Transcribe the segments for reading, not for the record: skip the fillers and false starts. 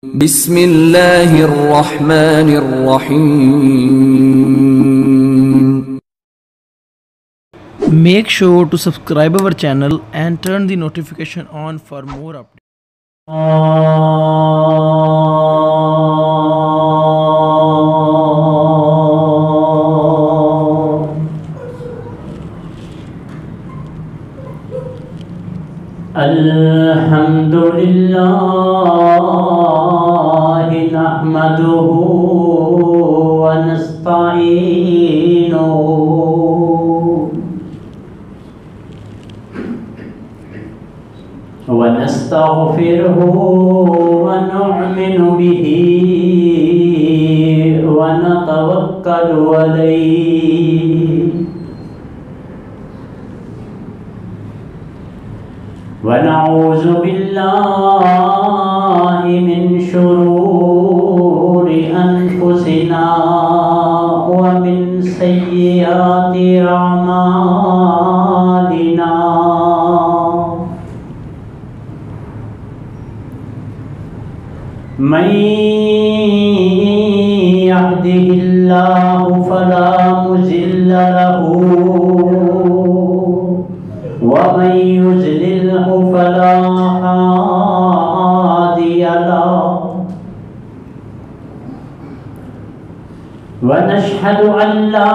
بسم اللہ الرحمن الرحیم. Make sure to subscribe our channel and turn the notification on for more updates. الحمدللہ نحمدہ ونستعینہ ونستغفرہ ونؤمن بہ ونتوکل علیہ ونعوذ باللہ من شرور انفسنا ومن سیئات اعمالنا من يهده الله فلا مضل له ومن يضلله فلا هادي له ونشهد أن لا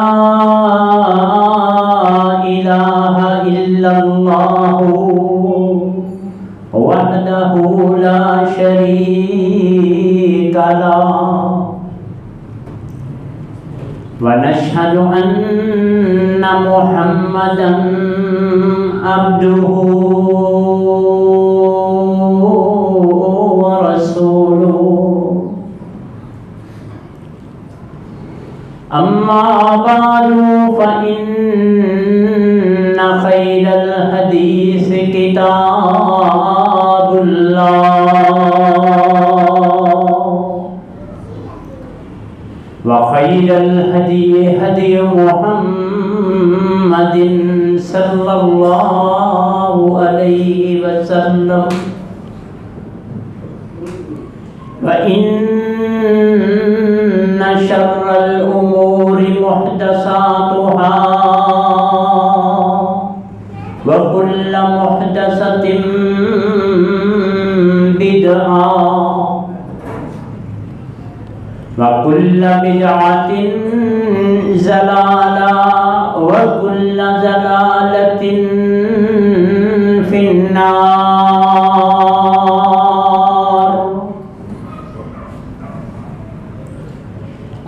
إله إلا الله وحده لا شريك له ونشهد أن محمدًا عبده ورسوله أما بعد فإن خير الحديث كتاب الله وخير الهدي هدي محمد صلى الله عليه وسلم وإن شر الأمور محدثاتها وكل محدثة بدعة وكل بدعة ضلالة وكل ضلالة في النار.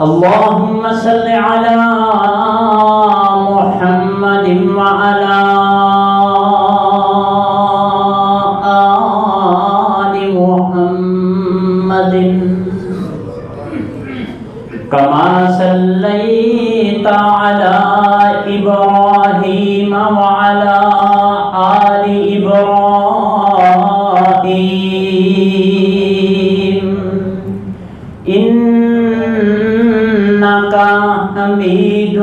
اللهم صل على محمد وعلى آل محمد كما صليت على إبراهيم وعلى آل إبراهيم إنك حميد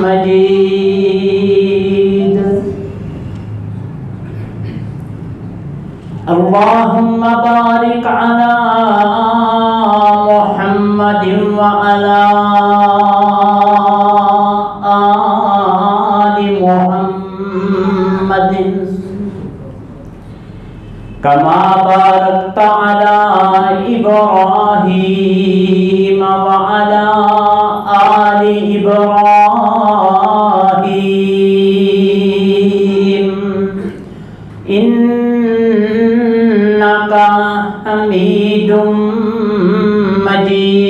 مجيد. اللهم بارك على محمد وعلى آل محمد كما باركت على إبراهيم وعلى آل إبراهيم إنك حميد مجيد.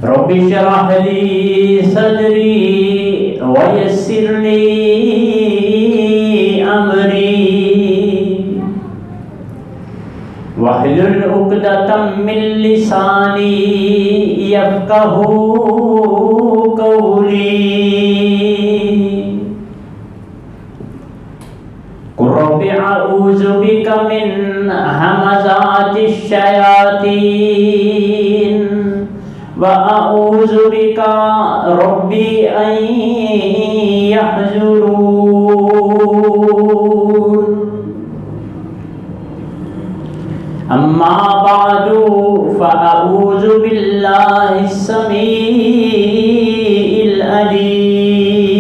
رب اشرح لي صدري ويسر لي أمري واحلل عقدة من لساني يفقهوا قولي. قل رب أعوذ بك من همزات الشياطين وأعوذ بك ربي أن يحضرون. أما بعد فأعوذ بالله السميع العليم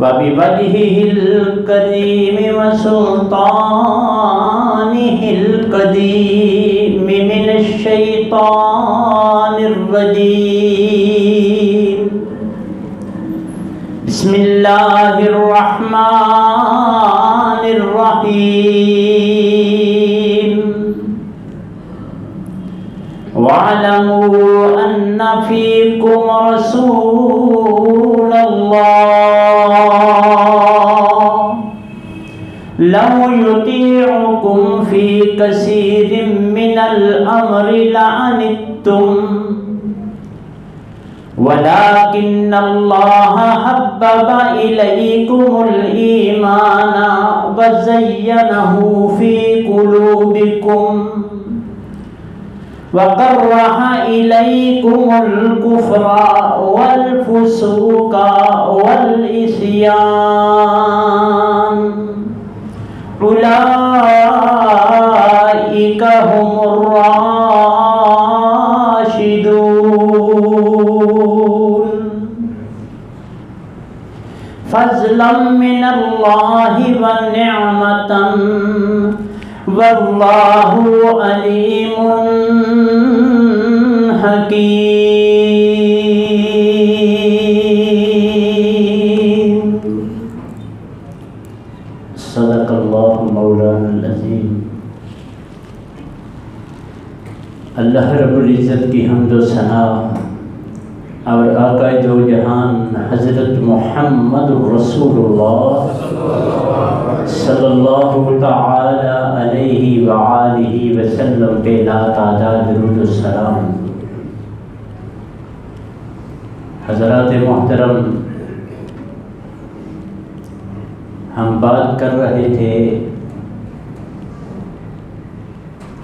وبوجهه الكريم وسلطانه القديم من الشيطان الرجيم. بسم الله الرحمن الرحيم. واعلموا أن فيكم رسول الله لو يطيعكم في كثير من الأمر لعنتم ولكن الله حبب إليكم الإيمان وزينه في قلوبكم وكره إليكم الكفر والفسوق والعصيان أولئك هم الراشدون فضلا من الله ونعمة والله عليم حكيم. صدق اللہ مولانا العظیم. اللہ رب العزت کی حمد و ثنا اور آقا دو جہان حضرت محمد رسول اللہ صلی اللہ تعالی علیہ وآلہ وسلم پہ لا تعداد درود السلام. حضرات محترم، ہم بات کر رہے تھے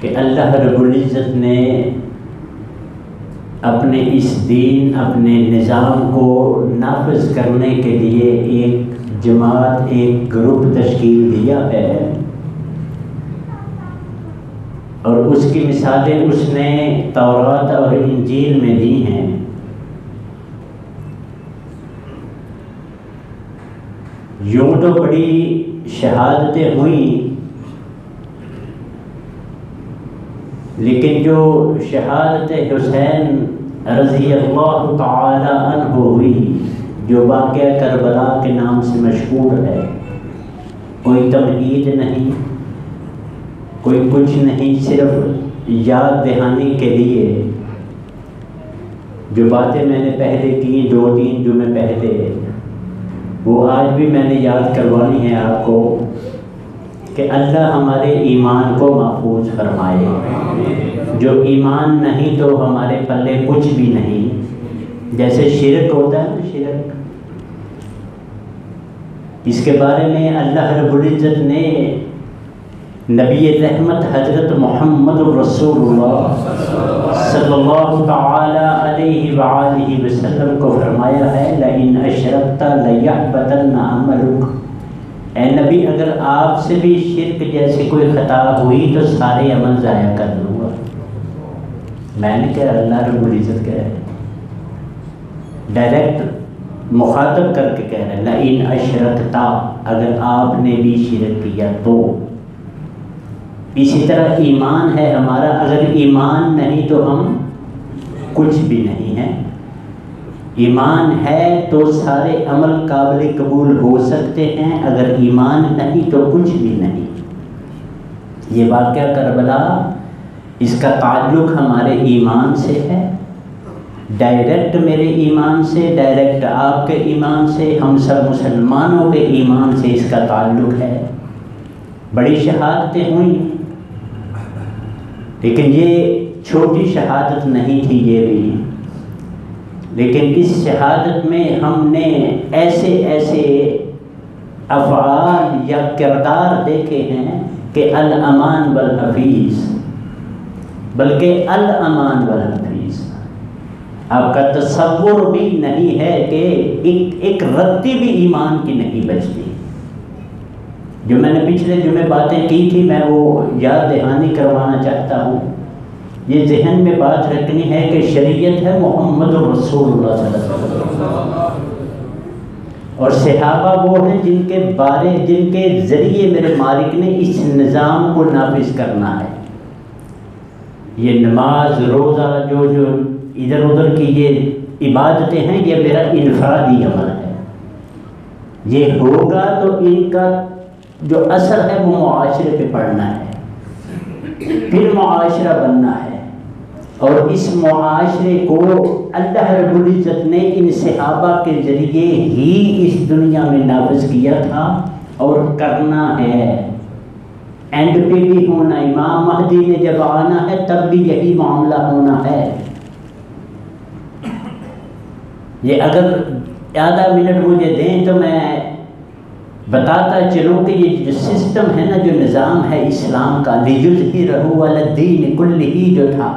کہ اللہ رب العزت نے اپنے اس دین، اپنے نظام کو نافذ کرنے کے لیے ایک جماعت، ایک گروپ تشکیل دیا ہے، اور اس کی مثالیں اس نے تورات اور انجیل میں دی ہیں. یوں تو بڑی شہادتیں ہوئیں، لیکن جو شہادت حسین رضی اللہ تعالی عنہ ہوئی، جو واقعہ کربلا کے نام سے مشہور ہے، کوئی تمہید نہیں، کوئی کچھ نہیں، صرف یاد دہانی کے لیے جو باتیں میں نے پہلے کی، 2-3 جمعے پہلے، وہ آج بھی میں نے یاد کروانی ہے آپ کو، کہ اللہ ہمارے ایمان کو محفوظ فرمائے. جو ایمان نہیں تو ہمارے پلے کچھ بھی نہیں. جیسے شرک ہوتا ہے نا، شرک، اس کے بارے میں اللہ رب العزت نے نبی رحمت حضرت محمد رسول اللہ صلی اللہ تعالی علیہ وآلہ وسلم کو فرمایا ہے لَإِنْ أَشْرَكْتَ لَيَحْبَطَنَّ عَمَلُكَ. اے نبی، اگر آپ سے بھی شرک جیسے کوئی خطا ہوئی تو سارے عمل ضائع کر دوں گا. میں نے کہا اللہ رب العزت کہہ رہے، ڈائریکٹ مخاطب کر کے کہہ رہے لَإِنْ أَشْرَكْتَ، اگر آپ نے بھی شرک کیا تو. اسی طرح ایمان ہے ہمارا، اگر ایمان نہیں تو ہم کچھ بھی نہیں ہیں. ایمان ہے تو سارے عمل قابل قبول ہو سکتے ہیں، اگر ایمان نہیں تو کچھ بھی نہیں. یہ واقعہ کربلا، اس کا تعلق ہمارے ایمان سے ہے، ڈائریکٹ میرے ایمان سے، ڈائریکٹ آپ کے ایمان سے، ہم سب مسلمانوں کے ایمان سے اس کا تعلق ہے. بڑی شہادتیں ہوئیں، لیکن یہ چھوٹی شہادت نہیں تھی یہ بھی. لیکن اس شہادت میں ہم نے ایسے ایسے افعال یا کردار دیکھے ہیں کہ الامان والحفیظ، بلکہ الامان والحفیظ. آپ کا تصور بھی نہیں ہے کہ ایک رتی بھی ایمان کی نہیں بچتی. جو میں نے پچھلے جمعے باتیں کی تھی میں وہ یاد دہانی کروانا چاہتا ہوں. یہ ذہن میں بات رکھنی ہے کہ شریعت ہے محمد رسول اللہ صلی اللہ علیہ وسلم، اور صحابہ وہ ہیں جن کے ذریعے میرے مالک نے اس نظام کو نافذ کرنا ہے. یہ نماز روزہ جو ادھر ادھر کی یہ عبادتیں ہیں یہ میرا انفرادی عمل ہے. یہ ہوگا تو ان کا جو اثر ہے وہ معاشرے پہ پڑنا ہے، پھر معاشرہ بننا ہے. اور اس معاشرے کو اللہ رب العزت نے ان صحابہ کے ذریعے ہی اس دنیا میں نافذ کیا تھا اور کرنا ہے. اینڈ پہ بھی ہونا، امام مہدی نے جب آنا ہے تب بھی یہی معاملہ ہونا ہے. یہ اگر آدھا منٹ مجھے دیں تو میں بتاتا چلوں کہ یہ جو سسٹم ہے نا، جو نظام ہے اسلام کا، لِيُظْهِرَهُ عَلَى الدِّينِ كُلِّهِ جو تھا،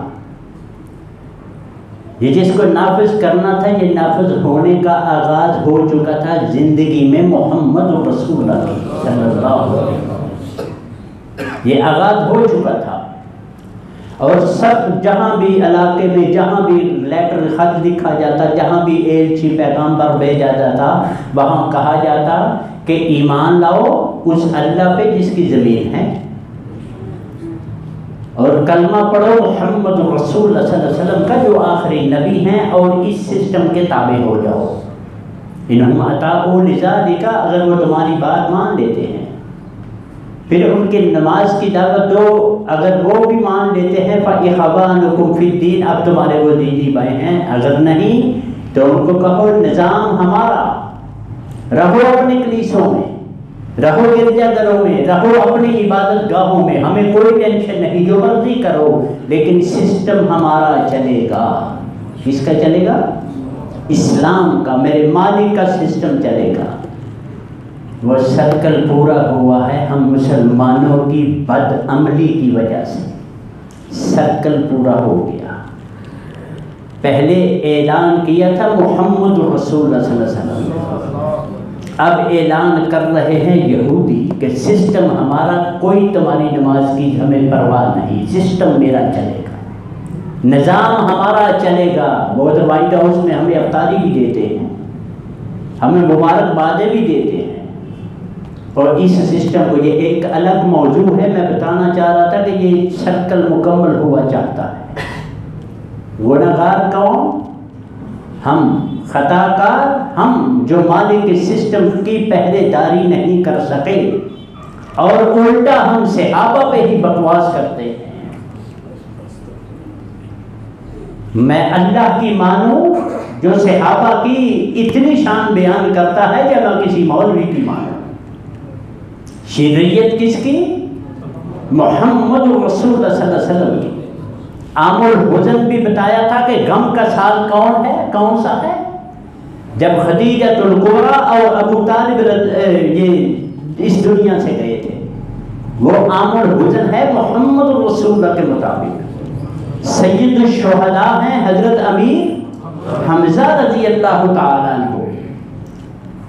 یہ جس کو نافذ کرنا تھا یہ نافذ ہونے کا آغاز ہو چکا تھا زندگی میں محمد رسول اللہ صلی اللہ علیہ وسلم. یہ آغاز ہو چکا تھا اور سب جہاں بھی علاقے میں جہاں بھی لیٹر خط لکھا جاتا، جہاں بھی ایلچی پیغامبر بھیجا جاتا، وہاں کہا جاتا کہ ایمان لاؤ اس اللہ پہ جس کی زمین ہے، اور کلمہ پڑھو محمد رسول اللہ صلی اللہ علیہ وسلم کا جو آخری نبی ہیں، اور اس سسٹم کے تابع ہو جاؤ. انہم اطاعوا لذلک، اگر وہ تمہاری بات مان لیتے ہیں پھر ان کے نماز کی دعوت دو، اگر وہ بھی مان لیتے ہیں فإخوانکم فی الدین، اب تمہارے وہ دینی بھائی ہیں. اگر نہیں تو ان کو کہو نظام ہمارا، رہو اپنے کلیسوں میں، رہو گرجا گھروں میں، رہو اپنی عبادت گاہوں میں، ہمیں کوئی ٹینشن نہیں، جو مرضی کرو، لیکن سسٹم ہمارا چلے گا. کس کا چلے گا؟ اسلام کا، میرے مالک کا سسٹم چلے گا. وہ سرکل پورا ہوا ہے ہم مسلمانوں کی بد عملی کی وجہ سے. سرکل پورا ہو گیا. پہلے اعلان کیا تھا محمد رسول اللہ صلی اللہ علیہ وسلم، اب اعلان کر رہے ہیں یہودی کہ سسٹم ہمارا، کوئی تمہاری نماز کی ہمیں پرواہ نہیں، سسٹم میرا چلے گا، نظام ہمارا چلے گا. وہ تو وائٹ ہاؤس میں ہمیں افطاری بھی دیتے ہیں، ہمیں مبارکبادیں بھی دیتے ہیں. اور اس سسٹم کو، یہ ایک الگ موضوع ہے، میں بتانا چاہ رہا تھا کہ یہ سرکل مکمل ہوا چاہتا ہے. گنہگار کون؟ ہم، خطا کار ہم، جو مالک کے سسٹم کی پہرے داری نہیں کر سکے، اور الٹا ہم صحابہ پہ ہی بکواس کرتے ہیں. میں اللہ کی مانوں جو صحابہ کی اتنی شان بیان کرتا ہے یا میں کسی مولوی کی مانوں. شریعت کس کی؟ محمد رسول اللہ صلی اللہ علیہ وسلم کی. عام الحزن بھی بتایا تھا کہ غم کا سال کون ہے، کون سا ہے؟ جب خدیجۃ الکبریٰ اور ابو طالب یہ اس دنیا سے گئے تھے، وہ عام الحزن ہے محمد رسول اللہ کے مطابق. سید الشہداء ہیں حضرت امیر حمزہ رضی اللہ تعالیٰ عنہ.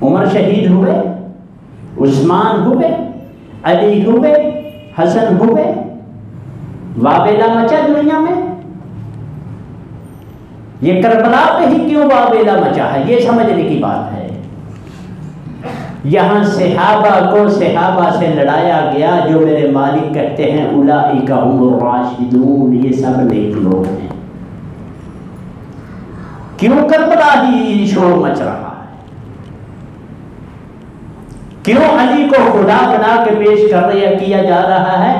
عمر شہید ہوئے، عثمان ہوئے، علی ہوئے، حسن ہوئے، وابیلا مچا دنیا میں. یہ کربلا پہ ہی کیوں وابیلا مچا ہے، یہ سمجھنے کی بات ہے. یہاں صحابہ کو صحابہ سے لڑایا گیا، جو میرے مالک کہتے ہیں اولئک هم الراشدون، یہ سب نیک لوگ ہیں. کیوں کربلا ہی شور مچ رہا ہے؟ کیوں علی کو خدا بنا کے پیش کیا جا رہا ہے؟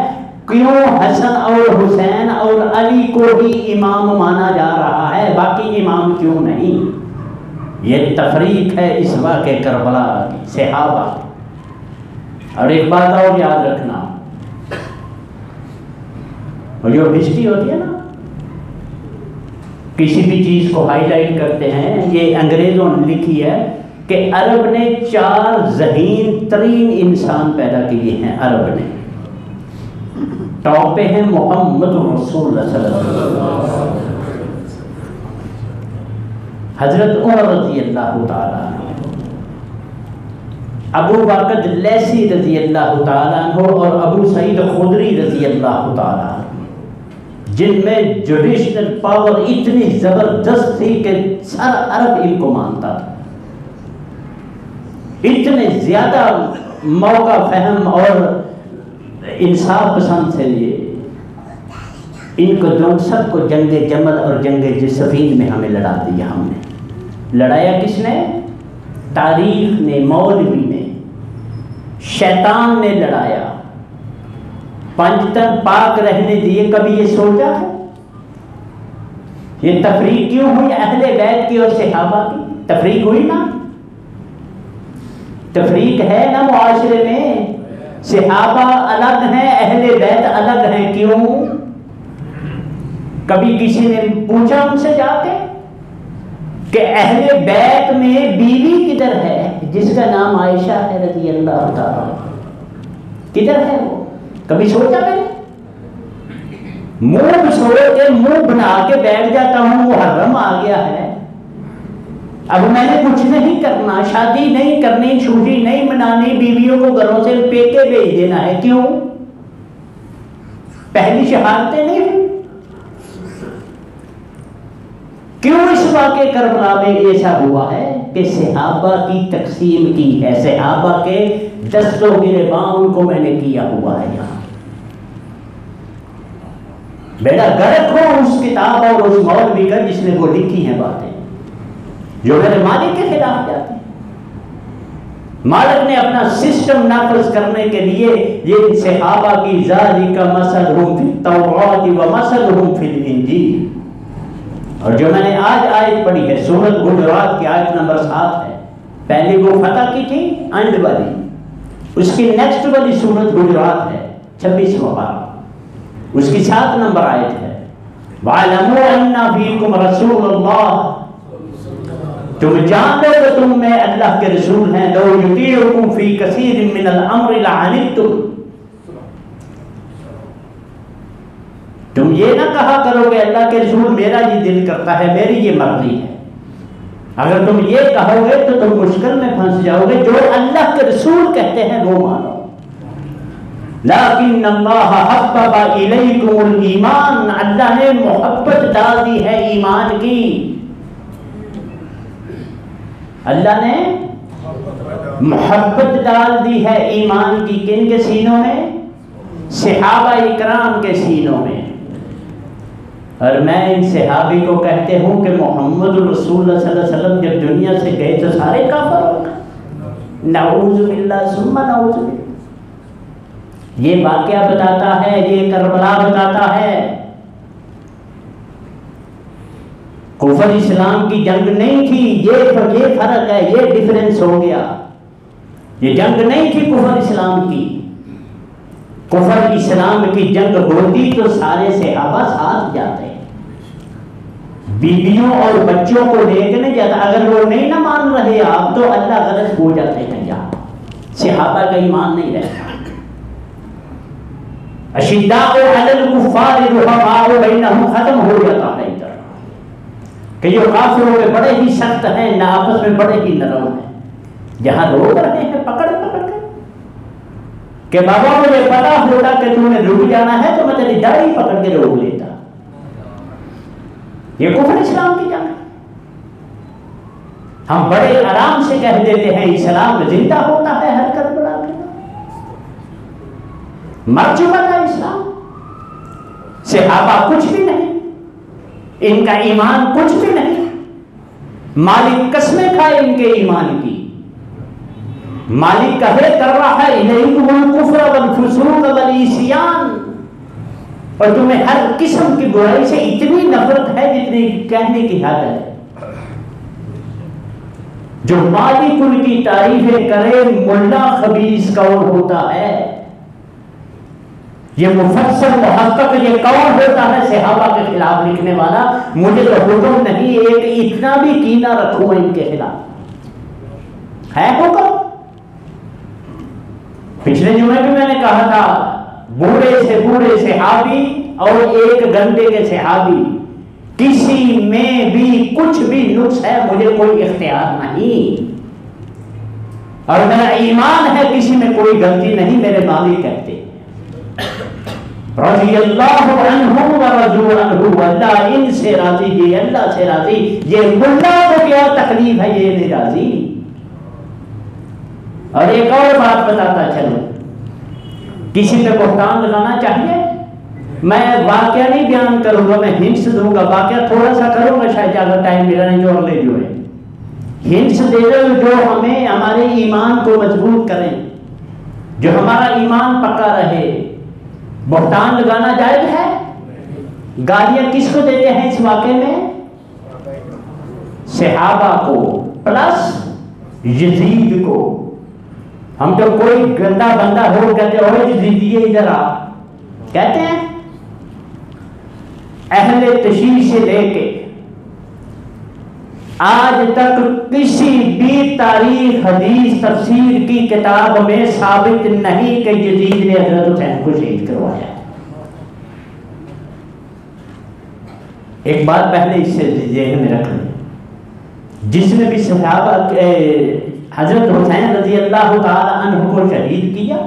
کیوں حسن اور حسین اور علی کو ہی امام مانا جا رہا ہے، باقی امام کیوں نہیں؟ یہ تفریق ہے اس واقعے کربلا کی، صحابہ. اور ایک بات اور یاد رکھنا، اور جو ہسٹری ہوتی ہے نا، کسی بھی چیز کو ہائی لائٹ کرتے ہیں، یہ انگریزوں نے لکھی ہے کہ عرب نے 4 ذہین ترین انسان پیدا کیے ہیں. عرب نے ٹاپ پہ ہیں محمد رسول اللہ صلی اللہ علیہ وسلم، حضرت عمر رضی اللہ تعالیٰ عنہ، ابو واقد لیثی رضی اللہ تعالیٰ عنہ اور ابو سعید خدری رضی اللہ تعالیٰ عنہ، جن میں جوڈیشنل پاور اتنی زبردست تھی کہ سارا عرب ان کو مانتا تھا، اتنے زیادہ موقع فہم اور انصاف پسند تھے یہ، ان کو جو سب کو جنگ جمل اور جنگ صفین میں ہمیں لڑا دیا۔ ہم نے لڑایا کس نے؟ تاریخ نے، مولوی نے، شیطان نے لڑایا۔ پنجتن پاک رہنے دیے، کبھی یہ سوچا ہے؟ یہ تفریق کیوں ہوئی اہل بیت کی اور صحابہ کی؟ تفریق ہوئی نا، تفریق ہے نا معاشرے میں، صحابہ الگ ہیں، اہل بیت الگ ہیں، کیوں؟ کبھی کسی نے پوچھا ان سے جا کے کہ اہل بیت میں بیوی کدھر ہے جس کا نام عائشہ ہے رضی اللہ تعالیٰ، کدھر ہے وہ؟ کبھی سوچا میں نے؟ منہ سوچ کے منہ بنا کے بیٹھ جاتا ہوں، محرم آ گیا ہے، اب میں نے کچھ نہیں کرنا، شادی نہیں کرنی، چھٹی نہیں منانی، بیویوں کو گھروں سے پیکے بھیج دینا ہے، کیوں؟ پہلی شہادتیں نہیں ہوئی؟ کیوں اس واقعے کربلا میں ایسا ہوا ہے کہ صحابہ کی تقسیم کی ہے، صحابہ کے دستوں گریبان کو میں نے کیا ہوا ہے یہاں۔ بیٹا غرق ہو اس کتاب اور اس مولوی کا جس نے وہ لکھی ہیں باتیں جو میرے مالک کے خلاف جاتی ہیں۔ مالک نے اپنا سسٹم نافذ کرنے کے لیے یہ صحابہ کی ذالک مثلہم فی التوراۃ و مثلہم فی الانجیل، اور جو میں نے آج آیت پڑھی ہے سورۃ حجرات کی آیت نمبر 7 ہے، پہلی وہ فتح کی تھی اینڈ والی، اس کی نیکسٹ والی سورۃ حجرات ہے 26واں پارہ، اس کی 7 نمبر آیت ہے، وَاعْلَمُوا أَنَّ فِيكُمْ رَسُولَ اللَّهِ، تم جان لو کہ تم میں اللہ کے رسول ہیں، لَوْ يُطِيعُكُمْ فِي كَثِيرٍ مِّنَ الْأَمْرِ لَعَنِتُّمْ، تم یہ نہ کہا کرو کہ اللہ کے رسول میرا یہ دل کرتا ہے، میری یہ مرضی ہے، اگر تم یہ کہو گے تو تم مشکل میں پھنس جاؤ گے، جو اللہ کے رسول کہتے ہیں وہ مانو۔ لیکن اللہ حبب الیکم الایمان، اللہ نے محبت ڈال دی ہے ایمان کی، اللہ نے محبت ڈال دی ہے ایمان کی، کن کے سینوں میں؟ صحابہ اکرام کے سینوں میں۔ اور میں ان صحابی کو کہتے ہوں کہ محمد رسول اللہ صلی اللہ علیہ وسلم جب دنیا سے گئے تو سارے کافر ہو گئے، نعوذ باللہ ثم نعوذ باللہ۔ یہ واقعہ بتاتا ہے، یہ کربلا بتاتا ہے، کفر اسلام کی جنگ نہیں تھی، یہ فرق ہے، یہ ڈیفرنس ہو گیا، یہ جنگ نہیں تھی کفر اسلام کی، کفر اسلام کی جنگ ہوتی تو سارے صحابہ ساتھ جاتے، بیویوں اور بچوں کو لے کے نہیں جاتا، اگر وہ نہیں نہ مان رہے آپ تو اللہ غلط ہو جاتے ہیں، یہاں صحابہ کا ایمان نہیں رہتا۔ اشداء علی الکفار رحماء بینہم ختم ہو جاتا ہے ادھر، کہ جو کافروں میں بڑے ہی سخت ہیں نہ آپس میں بڑے ہی نرم ہیں، جہاں روک رہے ہیں پکڑ پکڑ کے کہ بابا مجھے پتا ہوتا کہ تم نے رک جانا ہے تو میں تیری داڑھی پکڑ کے روک لیتا۔ یہ کفر اسلام کی جنگ ہے، ہم بڑے آرام سے کہہ دیتے ہیں اسلام زندہ ہوتا ہے ہر کربلا کے، مر چکا تھا اسلام، صحابہ کچھ بھی نہیں، ان کا ایمان کچھ بھی نہیں، مالک قسمیں کھائے ان کے ایمان کی، مالک کہے کر رہا ہے الیکم الکفر والفسوق والعصیان، اور تمہیں ہر قسم کی برائی سے اتنی نفرت ہے جتنی کہنے کی حد ہے۔ جو مالک ان کی تعریفیں کرے ملا خبیث کون ہوتا ہے، یہ مفسر محقق یہ کون ہوتا ہے صحابہ کے خلاف لکھنے والا؟ مجھے تو حکم نہیں ایک اتنا بھی کینہ رکھوں ان کے خلاف، ہے حکم؟ پچھلے جمعے بھی میں نے کہا تھا بوڑھے سے بوڑھے صحابی اور ایک گھنٹے کے صحابی کسی میں بھی کچھ بھی نقص ہے مجھے کوئی اختیار نہیں، اور میرا ایمان ہے کسی میں کوئی غلطی نہیں، میرے مالک کہتے ہیں رضی اللہ عنہ ورضوا عنہ، اللہ ان سے راضی، یہ اللہ سے راضی، یہ ملا کو کیا تکلیف ہے، یہ نہیں راضی۔ اور ایک اور بات بتاتا چلو، کسی پہ بہتان لگانا چاہیے، میں واقعہ نہیں بیان کروں گا، میں ہنٹس دوں گا، واقعہ تھوڑا سا کروں گا شاید اگر ٹائم ملا نہیں جو اگلے جو ہے ہنٹس دے دو جو ہمیں ہمارے ایمان کو مضبوط کریں، جو ہمارا ایمان پکا رہے۔ بہتان لگانا جائز ہے؟ گالیاں کس کو دیتے ہیں اس واقعے میں؟ صحابہ کو پلس یزید کو۔ ہم تو کوئی گندا بندہ ہو کہتے ہو یزیدیے ادھر آ کہتے ہیں، اہل تشیع سے لے کے آج تک کسی بھی تاریخ حدیث تفسیر کی کتاب میں ثابت نہیں کہ یزید نے حضرت حسین کو شہید کروایا۔ ایک بات پہلے اس سے ذہن میں رکھ لیں، جس نے بھی صحابہ حضرت حسین رضی اللہ تعالی عنہ کو شہید کیا،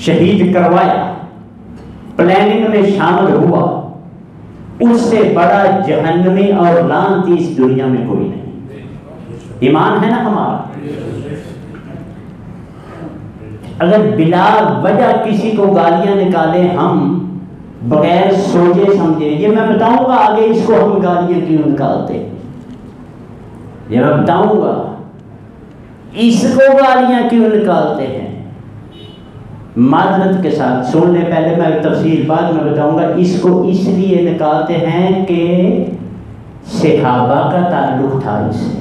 شہید کروایا، پلاننگ میں شامل ہوا، اس سے بڑا جہنمی اور لعنتی اس دنیا میں کوئی نہیں۔ ایمان ہے نا ہمارا؟ اگر بلا وجہ کسی کو گالیاں نکالیں ہم بغیر سوچے سمجھے، یہ میں بتاؤں گا آگے اس کو ہم گالیاں کیوں نکالتے ہیں، یہ میں بتاؤں گا اس کو گالیاں کیوں نکالتے ہیں۔ معذرت کے ساتھ سن لیں، پہلے میں تفصیل بعد میں بتاؤں گا۔ اس کو اس لیے نکالتے ہیں کہ صحابہ کا تعلق تھا اس سے،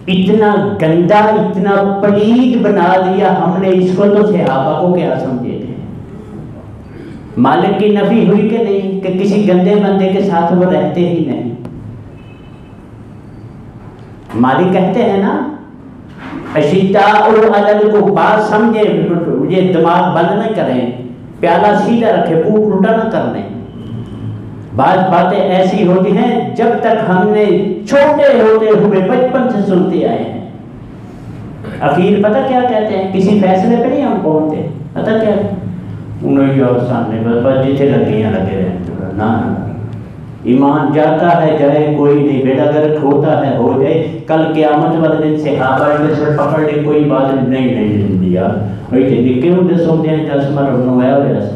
اتنا گندا اتنا پلید بنا دیا ہم نے اس کو، تو صحابہ کو کیا سمجھے تھے؟ مالک کی نفی ہوئی کہ نہیں کہ کسی گندے بندے کے ساتھ وہ رہتے ہی نہیں؟ مالک کہتے ہیں نا اشداء علی الکفار، سمجھے، یہ دماغ بند نہ کریں، پیالہ سیدھا رکھے، منہ الٹا نہ کر لیں۔ بعض باتیں ایسی ہوتی ہیں جب تک ہم نے چھوٹے ہوتے ہوئے بچپن سے سنتے آئے ہیں، اخیر پتہ کیا کہتے ہیں، کسی فیصلے پہ نہیں ہم پہنچتے، پتہ کیا انہیں اور سامنے بس جتنے لگے ہیں لگے رہے، نہ ایمان جاتا ہے جائے کوئی نہیں، بیڑا گرک ہوتا ہے ہو جائے، کل قیامت والے دن صحابہ میں سے پکڑ لے کوئی بات نہیں دیا، وہی نکے ہوتے سوتے ہیں 10 مر ہویا ہوا سے۔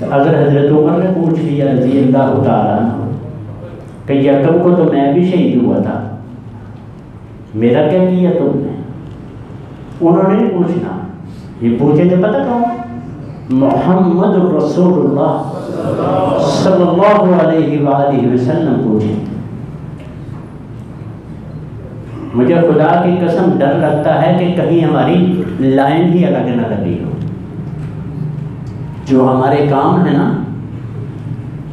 اگر حضرت عمر نے پوچھ لیا رضی اللہ تعالیٰ کہ یکم کو تو میں بھی شہید ہوا تھا، میرا کیا کیا تم نے؟ انہوں نے پوچھنا، یہ پوچھے تھے پتہ کون؟ محمد رسول اللہ صلی اللہ علیہ وآلہ وسلم پوچھے۔ مجھے خدا کی قسم ڈر لگتا ہے کہ کہیں ہماری لائن ہی الگ نہ لگی ہو، جو ہمارے کام ہے نا،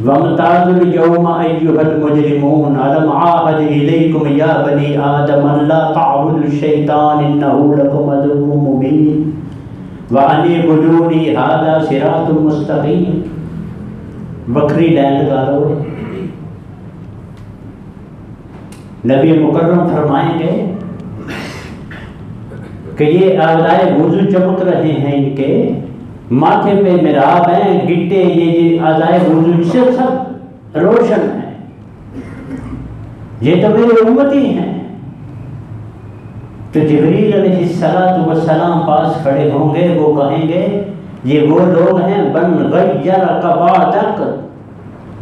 وَامْتَازُوا الْيَوْمَ أَيُّهَا الْمُجْرِمُونَ أَلَمْ أَعْهَدْ إِلَيْكُمْ يَا بَنِي آدَمَ أَلَّا تَعْبُدُوا الشَّيْطَانَ إِنَّهُ لَكُمْ عَدُوٌّ مُّبِينٌ وَأَنِ اعْبُدُونِي هَٰذَا صِرَاطٌ مُّسْتَقِيمٌ۔ بکری لائن لگا لو۔ نبی مکرم فرمائیں گے کہ یہ اعضائے وضو چمک رہے ہیں، ان کے ماتھے پہ محراب ہیں، گٹے، یہ اعضائے وضو سے سب روشن ہیں، یہ تو میرے امتی ہیں۔ تو جبریل علیہ السلام پاس کھڑے ہوں گے، وہ کہیں گے یہ وہ لوگ ہیں بن غیر بعدک،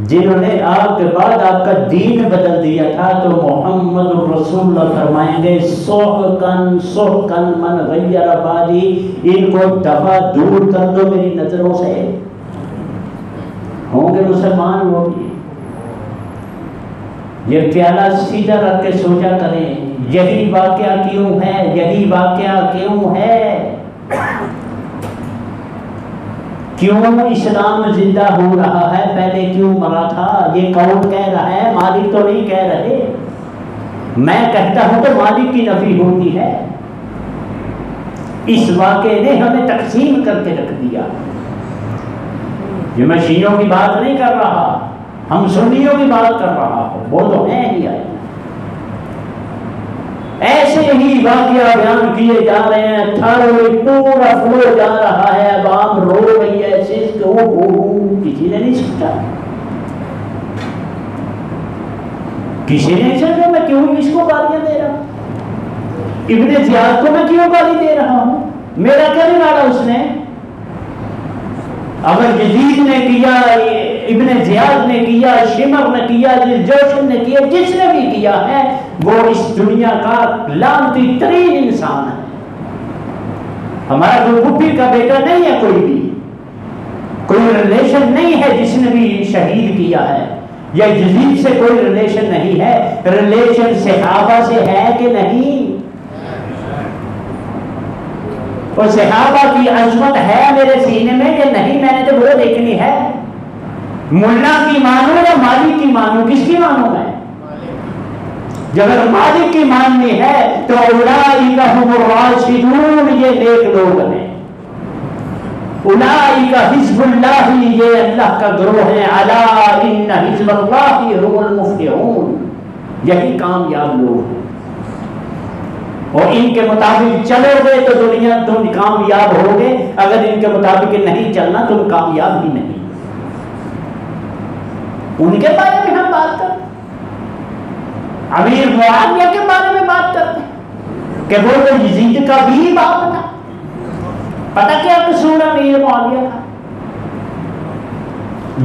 جنہوں نے آپ کے بعد آپ کا دین بدل دیا تھا۔ تو محمد رسول اللہ فرمائیں گے سحقن سحقن من غیر بعدی، ان کو دفع دور کر دو میری نظروں سے۔ ہوں گے مسلمان وہ بھی، یہ پیالہ سیدھا رکھ کے سوچا کریں، یہی واقعہ کیوں ہے، یہی واقعہ کیوں ہے، کیوں اسلام زندہ ہو رہا ہے، پہلے کیوں مرا تھا؟ یہ کون کہہ رہا ہے؟ مالک تو نہیں کہہ رہے، میں کہتا ہوں تو مالک کی نفی ہوتی ہے۔ اس واقعے نے ہمیں تقسیم کر کے رکھ دیا۔ یہ میں شیعوں کی بات نہیں کر رہا، ہم سنیوں کی بات کر رہا ہوں، وہ تو ہیں ہی آئے۔ ایسے ہی واقعہ بیان کیے جا رہے ہیں، تھاروں میں پورا فلو جا رہا ہے، عوام رو رہی ہے، کسی نے نہیں سوچا، کسی نے نہیں سوچا میں کیوں اس کو گالیاں دے رہا ہوں، ابن زیاد کو میں کیوں گالی دے رہا ہوں، میرا کیا بگاڑا اس نے؟ اگر یزید نے کیا، ابن زیاد نے کیا، شمر نے کیا، جوشن نے کیا، جس نے بھی کیا ہے وہ اس دنیا کا لعنتی ترین انسان ہے۔ ہمارا کوئی پھوپھی کا بیٹا نہیں ہے، کوئی ریلیشن نہیں ہے جس نے بھی شہید کیا ہے، یا یزید سے کوئی ریلیشن نہیں ہے۔ ریلیشن صحابہ سے ہے کہ نہیں؟ اور صحابہ کی عظمت ہے میرے سینے میں کہ نہیں؟ میں نے تو وہ دیکھنی ہے، ملا کی مانو یا مالک کی مانو، کس کی مانو میں؟ جب اگر مالک کی ماننی ہے تو اولئک هم الراشدون، یہ نیک لوگ ہیں، اولئک حزب اللہ، یہ اللہ کا گروہ ہے، الا ان حزب اللہ هم المفلحون، یہی کامیاب لوگ ہیں، اور ان کے مطابق چلو گے تو دنیا تم کامیاب ہوگے، اگر ان کے مطابق نہیں چلنا تم کامیاب ہی نہیں۔ ان کے بارے میں ہم بات کرتے ہیں، امیر معاویہ کے بارے میں بات کرتے ہیں کہ وہ تو یزید کا بھی باپ تھا، پتہ کیا قصور امیر معاویہ کا؟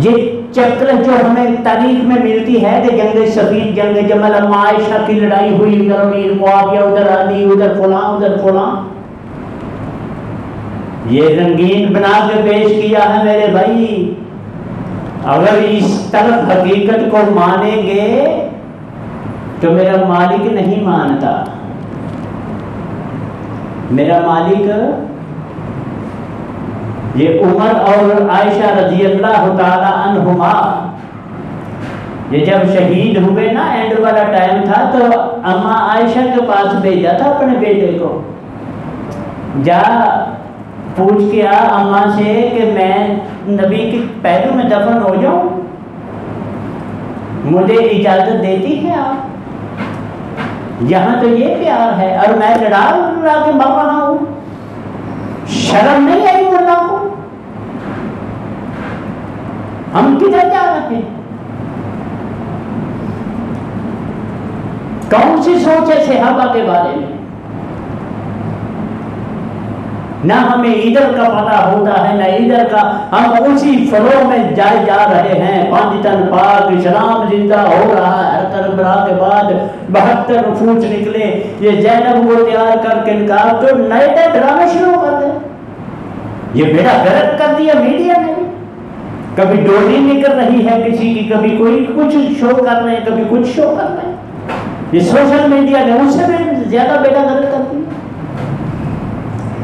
یہ چکر جو ہمیں تاریخ میں ملتی ہے کہ جنگ صفین، جنگ جمل، اما عائشہ کی لڑائی ہوئی، ادھر امیر معاویہ، ادھر علی، ادھر فلاں، ادھر فلاں، یہ رنگین بنا کے پیش کیا ہے میرے بھائی۔ اگر اس طرف حقیقت کو مانیں گے تو میرا مالک نہیں مانتا، میرا مالک یہ عمر اور عائشہ رضی اللہ تعالی عنہما یہ جب شہید ہوئے نا، اینڈ والا ٹائم تھا، تو اما عائشہ کے پاس بھیجا تھا اپنے بیٹے کو، جا پوچھ کے آ اماں سے کہ میں نبی کے پہلو میں دفن ہو جاؤں، مجھے اجازت دیتی ہے آپ؟ یہاں تو یہ پیار ہے، اور میں لڑا کے مر رہا ہوں، شرم نہیں آئی اللہ کو؟ ہم کدھر جا رہے ہیں؟ کون سی سوچ ہے صحابہ کے بارے میں؟ نہ ہمیں ادھر کا پتہ ہوتا ہے نہ ادھر کا، ہم اسی فلو میں جائے جا رہے ہیں۔ 5 تن پاک اسلام زندہ ہو رہا ہے، ہر طرح کے بعد 72 نفوس نکلے، یہ زینب کو تیار کر کے نکال تو نئے نئے ڈرامے شروع کر دیں، یہ بیڑا غرق کر دیا میڈیا نے۔ کبھی ڈولی نکل رہی ہے کسی کی، کبھی کوئی کچھ شو کر رہے ہیں، کبھی کچھ شو کر رہے ہیں، یہ سوشل میڈیا نے اس سے بھی زیادہ بیڑا غرق کر دیا۔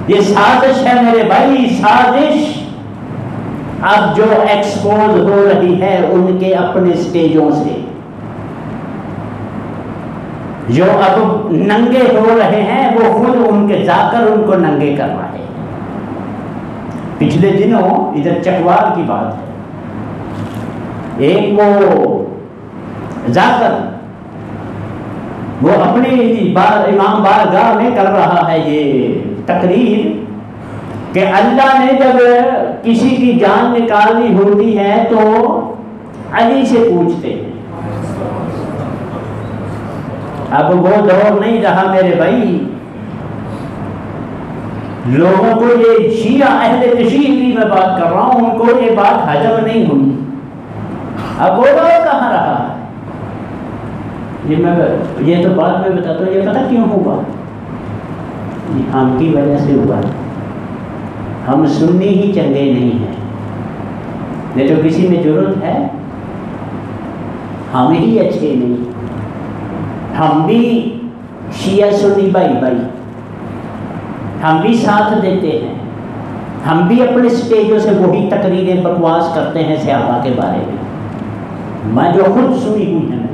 یہ سازش ہے میرے بھائی، سازش اب جو ایکسپوز ہو رہی ہے ان کے اپنے سٹیجوں سے، جو اب ننگے ہو رہے ہیں وہ خود ان کے جا کر ان کو ننگے کر رہے ہیں۔ پچھلے دنوں ادھر چکوال کی بات ہے، ایک وہ جا کر وہ اپنی امام بارگاہ میں کر رہا ہے یہ تقریر کہ اللہ نے جب کسی کی جان نکالنی ہوتی ہے تو علی سے پوچھتے ہیں۔ اب وہ دور نہیں رہا میرے بھائی، لوگوں کو یہ شیعہ اہل تشیع کی میں بات کر رہا ہوں، ان کو یہ بات ہضم نہیں ہوئی، اب وہ دور کہاں رہا ہے؟ یہ تو بعد میں بتاتا ہوں، یہ پتہ کیوں ہوا؟ ہم کی وجہ سے ہوا، ہم سنی ہی چنگے نہیں ہیں، نہیں تو کسی میں ضرورت ہے، ہم ہی اچھے نہیں، ہم بھی شیعہ سنی بھائی بھائی، ہم بھی ساتھ دیتے ہیں، ہم بھی اپنے سٹیجوں سے وہی تقریریں بکواس کرتے ہیں صحابہ کے بارے میں۔ میں جو خود سنی ہوئی ہیں،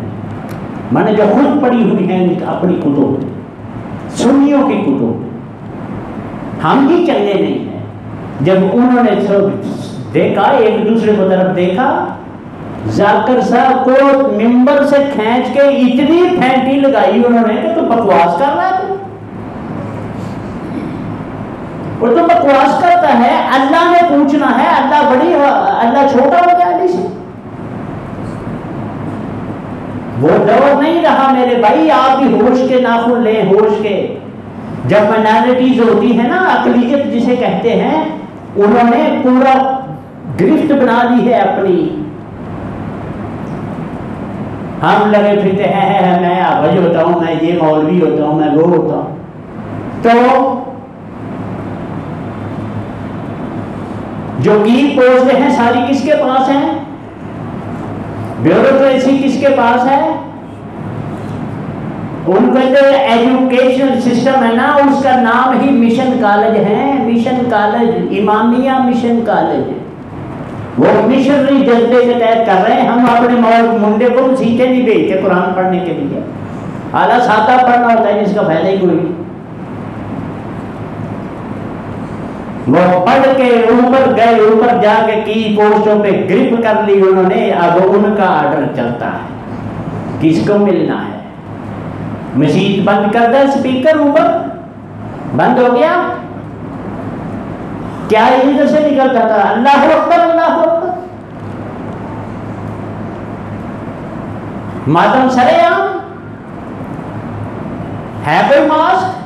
میں نے جو خود پڑھی ہوئی ہیں اپنی کتب، سنیوں کی کتب، ہم بھی چنگے نہیں ہیں۔ جب انہوں نے دیکھا، ایک دوسرے کو طرف دیکھا ذاکر صاحب کو ممبر سے کھینچ کے اتنی پھینٹی لگائی انہوں نے کہ تو بکواس کر رہا ہے اور تو بکواس کرتا ہے. اللہ نے پوچھنا ہے اللہ بڑی اللہ چھوٹا ہو گیا علی سے. وہ دور نہیں رہا میرے بھائی. آپ بھی ہوش کے ناخن لیں, ہوش کے. جب مائنارٹیز ہوتی ہے نا, اقلیت جسے کہتے ہیں, انہوں نے پورا گرفت بنا لی ہے اپنی. ہم لگے پھرتے ہیں میں حافظ ہوتا ہوں, میں یہ مولوی ہوتا ہوں, میں وہ ہوتا ہوں. تو جو کی پوسٹیں ہیں ساری کس کے پاس ہیں؟ بیوروکریسی کس کے پاس ہے؟ ان کا جو ایجوکیشن سسٹم ہے نا, اس کا نام ہی مشن کالج ہے. Mission college, امامیہ mission college. وہ مشنری جذبے کے تحت کر رہے ہیں. ہم اپنے منڈے کو سیٹیں نہیں بھیجتے قرآن پڑھنے کے لیے. اعلیٰ سادہ پڑھنا ہوتا ہے جس کا فائدہ ہی کوئی نہیں. وہ پڑھ کے اوپر گئے, اوپر جا کے کی پوسٹوں پہ گرپ کر لی انہوں نے. اب ان کا آرڈر چلتا ہے کس کو ملنا ہے. مسجد بند کر دیا, اسپیکر اوپر بند ہو گیا. کیا ادھر سے نکلتا تھا اللہ اکبر اللہ اکبر. ماتم سرے عام ہے کوئی ماسک.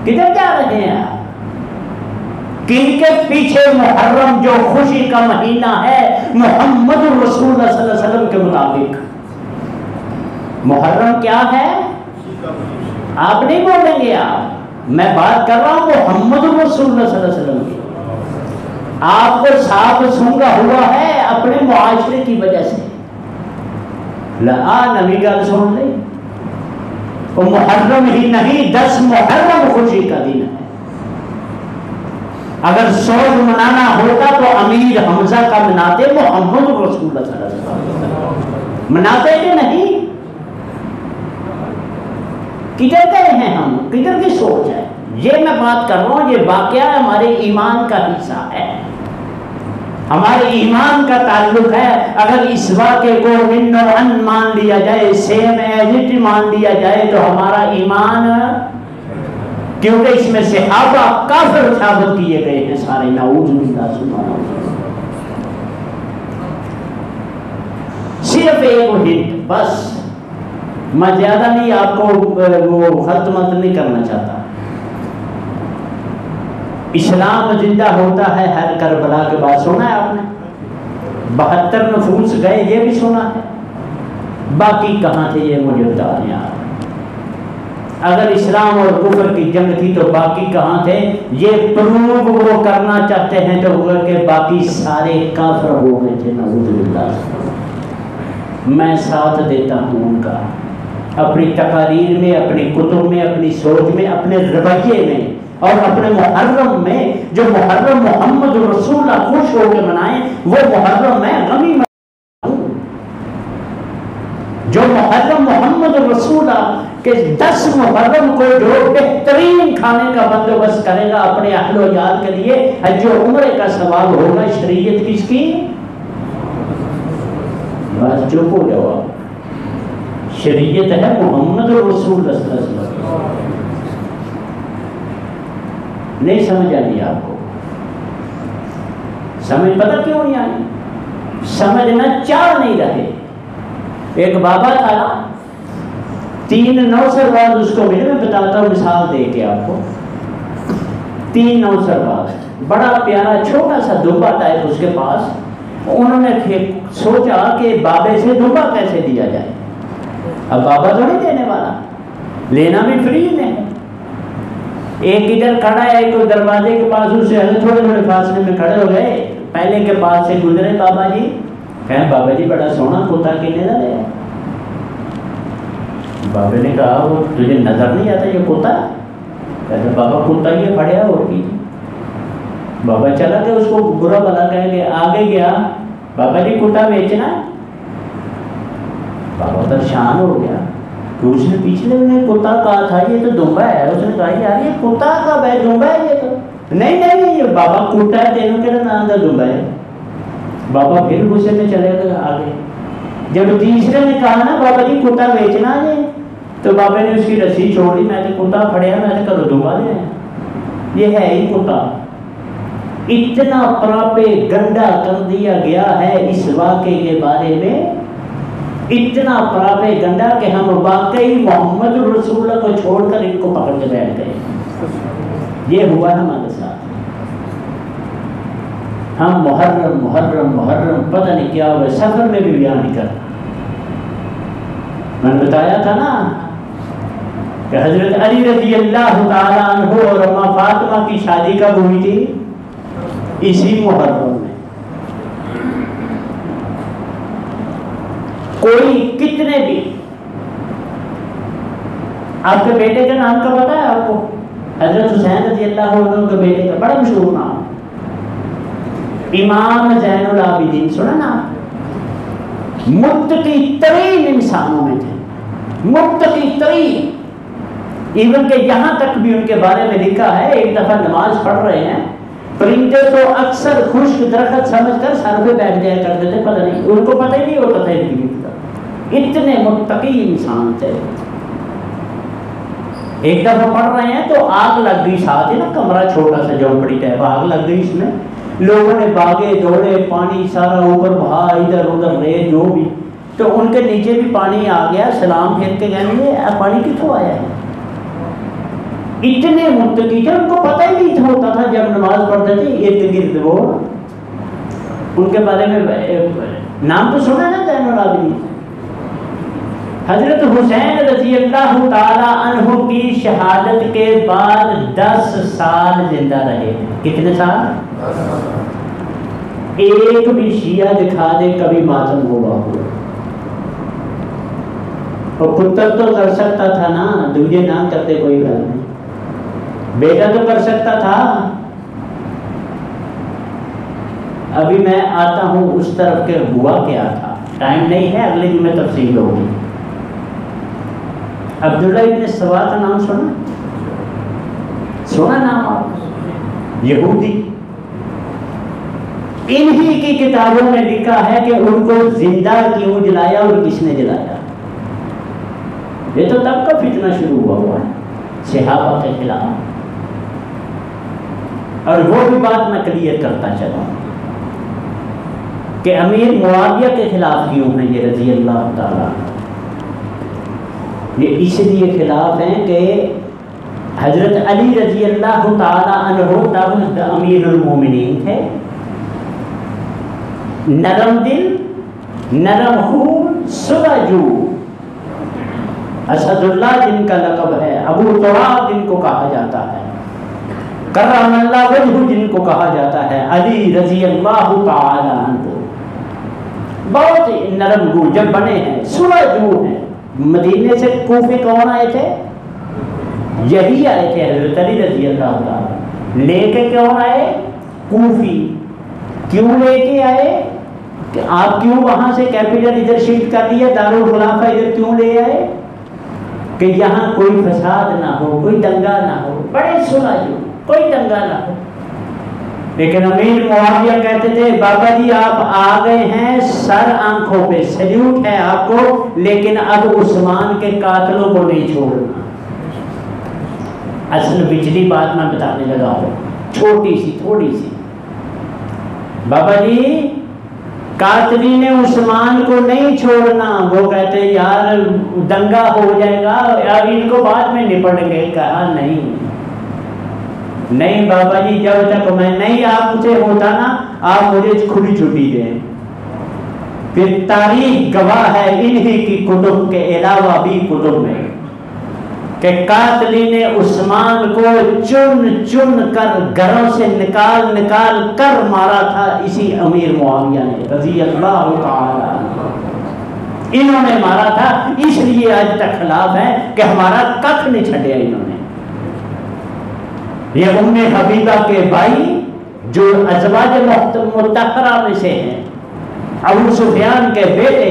کدھر جا رہے ہیں آپ؟ کن کے پیچھے محرم جو خوشی کا مہینہ ہے محمد رسول اللہ صلی اللہ علیہ وسلم کے مطابق. محرم کیا ہے آپ نہیں بولیں گے. آپ میں بات کر رہا ہوں محمد رسول اللہ صلی اللہ علیہ وسلم کی. آپ کو سانپ سونگا ہوا ہے اپنے معاشرے کی وجہ سے. نبی گل سن لیں, وہ محرم ہی نہیں 10 محرم خوشی کا دن ہے. اگر سوگ منانا ہوتا تو امیر حمزہ کا مناتے, محمد رسول اللہ صلی اللہ علیہ وسلم مناتے کہ نہیں. کدھر گئے ہیں ہم, کدھر کی سوچ ہے. یہ میں بات کر رہا ہوں, یہ واقعہ ہمارے ایمان کا حصہ ہے, ہمارے ایمان کا تعلق ہے. اگر اس واقعے کو من و ان مان لیا جائے, سیم ایز اٹ مان لیا جائے تو ہمارا ایمان, کیونکہ اس میں صحابہ کافر ثابت کیے گئے ہیں سارے. نعوذ باللہ سبحان اللہ. صرف ایک ہنٹ بس, میں زیادہ نہیں آپ کو وہ خط مت نہیں کرنا چاہتا. اسلام زندہ ہوتا ہے ہر کربلا کے بعد. سنا ہے آپ نے 72 نفوس گئے, یہ بھی سنا ہے. باقی کہاں تھے یہ مجھے بتا دیں آپ. اگر اسلام اور کفر کی جنگ تھی تو باقی کہاں تھے. یہ پروو وہ کرنا چاہتے ہیں تو وہ کہ باقی سارے کافر ہو گئے تھے. نعوذ باللہ. میں ساتھ دیتا ہوں ان کا, اپنی تقاریر میں, اپنی کتب میں, اپنی سوچ میں, اپنے رویے میں اور اپنے محرم میں. جو محرم محمد رسول اللہ خوش ہو کے منائیں وہ محرم میں غمی مناؤں. جو محرم محمد رسول اللہ کے 10 محرم کو جو بہترین کھانے کا بندوبست کرے گا اپنے اہل و عیال کے لیے, حج و عمرے کا ثواب ہوگا. شریعت کس کی؟ بس چپ ہو جاؤ. شریعت ہے محمد رسول اللہ صلی اللہ علیہ وسلم. نہیں سمجھ آئی آپ کو؟ سمجھ پتہ کیوں نہیں آئی؟ سمجھنا چاہ نہیں رہے. ایک بابا تھا, 3 نوسر بعد اس کو ملے. میں بتاتا ہوں مثال دے کے آپ کو. 3 نوسر بعد بڑا پیارا چھوٹا سا دمبا ٹائپ اس کے پاس. انہوں نے سوچا کہ بابے سے دمبا کیسے دیا جائے. اب بابا تو نہیں دینے والا, لینا بھی فری میں. ایک ادھر کھڑا ہے, ایک دروازے کے پاس, اس سے تھوڑے تھوڑے فاصلے میں کھڑے ہو گئے. پہلے کے پاس سے گزرے بابا جی. کہیں بابا جی بڑا سونا کتا کنے کا ہے. بابا نے کہا وہ تجھے نظر نہیں آتا یہ کتا؟ کہتے بابا کتا یہ پڑیا اور کی. بابا چلا گیا, اس کو برا بلا کہہ گیا. آگے گیا, بابا جی کتا بیچنا. بابا پریشان ہو گیا کہ اس نے پچھلے میں کتا کہا تھا یہ تو دمبا ہے. اس نے کہا یار یہ کتا کا بھائی دمبا ہے یہ تو. نہیں نہیں یہ بابا کتا ہے, تینوں کے نام کا دمبا ہے. بابا پھر غصے میں چلے گئے آگے. جب تیسرے نے کہا نا بابا جی کتا بیچنا ہے, تو بابا نے اس کی رسی چھوڑ دی. میں تو کتا پھڑیا, میں تو کرو دھوبا لے, یہ ہے ہی کتا. اتنا پراپے گنڈا کر دیا گیا ہے اس واقعے کے بارے میں, اتنا پراپے گنڈا کہ ہم واقعی محمد رسول اللہ کو چھوڑ کر ان کو پکڑ کے بیٹھ گئے. یہ ہوا ہمارے ساتھ. ہم محرم محرم محرم پتہ نہیں کیا ہوا, سفر میں بھی بیان نہیں کرتا. میں نے بتایا تھا نا کہ حضرت علی رضی اللہ تعالیٰ عنہ اور اماں فاطمہ کی شادی کب ہوئی تھی؟ اسی محرم میں. کوئی کتنے بھی, آپ کے بیٹے کا نام کا پتا ہے آپ کو؟ حضرت حسین رضی اللہ عنہ کے بیٹے کا بڑا مشہور نام امام زین العابدین, سنا نا؟ متقی ترین انسانوں میں تھے, متقی ترین. ایون کہ یہاں تک بھی ان کے بارے میں لکھا ہے, ایک دفعہ نماز پڑھ رہے ہیں, پرندے تو اکثر خشک درخت سمجھ کر سر پہ بیٹھ جایا کرتے تھے, پتہ نہیں ان کو پتہ ہی نہیں ہوتا تھا. اتنے متقی انسان تھے. ایک دفعہ پڑھ رہے ہیں تو آگ لگ گئی ساتھ ہی نا, کمرہ چھوٹا سا جھونپڑی ٹائپ, آگ لگ گئی اس میں. لوگوں نے بھاگے دوڑے, پانی سارا اوپر بہا, ادھر ادھر رہے جو بھی, تو ان کے نیچے بھی پانی آ گیا. سلام پھیر کے کہنے لگے پانی کتوں آیا ہے. اتنے متقی تھے, ان کو پتہ ہی نہیں ہوتا تھا جب نماز پڑھتے تھے ارد گرد وہ. ان کے بارے میں نام تو سنا نا زین العابدین. حضرت حسین رضی اللہ تعالی عنہ کی شہادت کے بعد 10 سال زندہ رہے. کتنے سال؟ ایک بھی شیعہ دکھا دے کبھی ماتم ہوا. اور پتر تو کر سکتا تھا نا, دوجے نہ کرتے کوئی گل نہیں. بیٹا تو کر سکتا تھا. ابھی میں آتا ہوں اس طرف کے ہوا کیا تھا, ٹائم نہیں ہے, اگلے دن میں تفصیل ہوگی. عبداللہ ابن سبا کا نام سنا؟ سنا نام آپ؟ یہودی. انہی کی کتابوں میں لکھا ہے کہ ان کو زندہ کیوں جلایا اور کس نے جلایا. یہ تو تب کا فتنہ شروع ہوا ہے صحابہ کے خلاف. اور وہ بھی بات میں کلیئر کرتا چلا کہ امیر معاویہ کے خلاف کیوں ہیں یہ رضی اللہ تعالیٰ. یہ اس لیے خلاف ہیں کہ حضرت علی رضی اللہ تعالیٰ عنہ تب امیر المومنین تھے, نرم دل, نرم خون, سلجو. اسد اللہ جن کا لقب ہے, ابو تراب جن کو کہا جاتا ہے, کرم اللہ وجہ جن کو کہا جاتا ہے, علی رضی اللہ تعالی عنہ بہت نرم گو جب بنے ہیں, سلجو ہیں. مدینے سے کوفے کون آئے تھے؟ یہی آئے تھے, حضرت علی رضی اللہ تعالی. لے کے کون آئے؟ کوفی. کیوں لے کے آئے؟ کہ آپ کیوں وہاں سے کیپٹل ادھر شفٹ کر دیا, دارالخلافہ ادھر کیوں لے آئے؟ کہ یہاں کوئی فساد نہ ہو, کوئی دنگا نہ ہو, بڑے سلجو, کوئی دنگا نہ ہو. لیکن امیر معاویہ کہتے تھے بابا جی آپ آ گئے ہیں سر آنکھوں پہ, سلیوٹ ہے آپ کو, لیکن اب عثمان کے قاتلوں کو نہیں چھوڑنا. اصل پچھلی بات میں بتانے لگا ہوں, چھوٹی سی تھوڑی سی. بابا جی قاتلین عثمان کو نہیں چھوڑنا. وہ کہتے یار دنگا ہو جائے گا, یار ان کو بعد میں نپٹ گئے. کہا نہیں بابا جی, جب تک میں نہیں آپ سے ہوتا نا, آپ مجھے کھلی چھٹی دیں. پھر تاریخ گواہ ہے انہی کی کتب کے علاوہ بھی کتب میں کہ قاتلین عثمان کو چن چن کر گھروں سے نکال نکال کر مارا تھا اسی امیر معاویہ نے رضی اللہ تعالی. انہوں نے مارا تھا, اس لیے آج تک خلاف ہے کہ ہمارا کخ نہیں چھڑیا انہوں نے. یہ ام حبیبہ کے بھائی جو ازواج مطہرہ میں سے ہیں, ابو سفیان کے بیٹے,